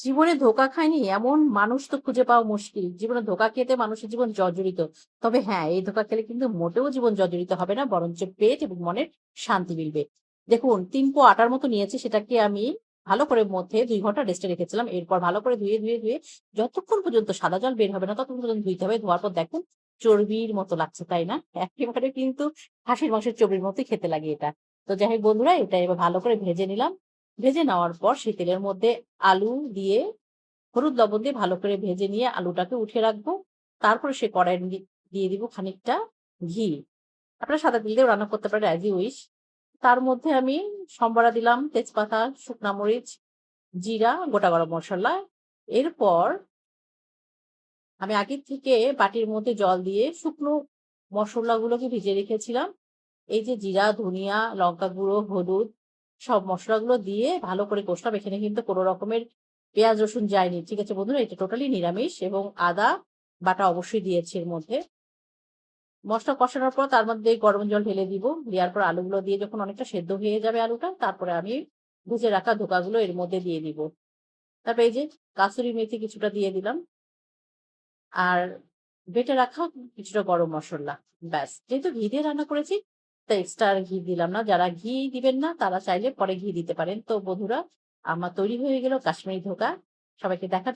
জীবনে ধোঁকা খায়নি এমন মানুষ তো খুঁজে পাওয়া মুশকিল। জীবনে ধোঁকা খেতে মানুষের জীবন জর্জরিত। তবে হ্যাঁ, এই ধোঁকা খেলে কিন্তু মোটেও জীবন জর্জরিত হবে না, বরঞ্চ পেট এবং মনের শান্তি মিলবে। দেখুন ৩ পো আটার মতো নিয়েছি, সেটাকে আমি ভালো করে মধ্যে ২ ঘন্টা রেস্টে রেখেছিলাম। এরপর ভালো করে ধুয়ে যতক্ষণ পর্যন্ত সাদা জল বের হবে না ততক্ষণ পর্যন্ত ধুইতে হবে। ধোয়ার পর দেখুন চর্বির মতো লাগছে, তাই না? একেবারে কিন্তু খাসির মাংসের চর্বির মতোই খেতে লাগে এটা। তো যাই হোক বন্ধুরা, এটা এবার ভালো করে ভেজে নিলাম। ভেজে নেওয়ার পর সেই তেলের মধ্যে আলু দিয়ে হলুদ লবণ দিয়ে ভালো করে ভেজে নিয়ে আলুটাকে উঠিয়ে রাখবো। তারপরে সে কড়াইয়ে দিয়ে দিব খানিকটা ঘি। আপনারা সাদা তেল দিয়েও রান্না করতে পারেন as you wish। তার মধ্যে আমি সম্বারা দিলাম, তেজপাতা, শুকনা মরিচ, জিরা, গোটা গরম মসলা। এরপর আমি আগে থেকে বাটির মধ্যে জল দিয়ে শুকনো মসলাগুলোকে ভিজিয়ে রেখেছিলাম। এই যে জিরা, ধনিয়া, লঙ্কা গুঁড়ো, হলুদ সব মসলাগুলো দিয়ে ভালো করে কষলাম। এখানে কিন্তু কোন রকমের পেঁয়াজ, রসুন যায়নি। ঠিক আছে বন্ধুরা? এটা টোটালি নিরামিষ এবং আদা বাটা অবশ্যই দিয়েছি এর মধ্যে। মসলা কষানোর পর তার মধ্যে গরম জল ঢেলে দিব। দেওয়ার পর আলুগুলো দিয়ে যখন অনেকটা সেদ্ধ হয়ে যাবে আলুটা, তারপরে আমি ভেজে রাখা ধোঁকাগুলো এর মধ্যে দিয়ে দিব। তারপর এই যে কাসুরি মেথি কিছুটা দিয়ে দিলাম। আর বেটে রাখা কিছুটা গরম মসল্লা। ব্যাস। যেহেতু ঘি দিয়ে রান্না করেছি, তাই এক্সট্রা আর ঘি দিলাম না। যারা ঘি দিবেন না তারা চাইলে পরে ঘি দিতে পারেন। তো বন্ধুরা, আমার তৈরি হয়ে গেল কাশ্মীরি ধোঁকা। সবাইকে দেখার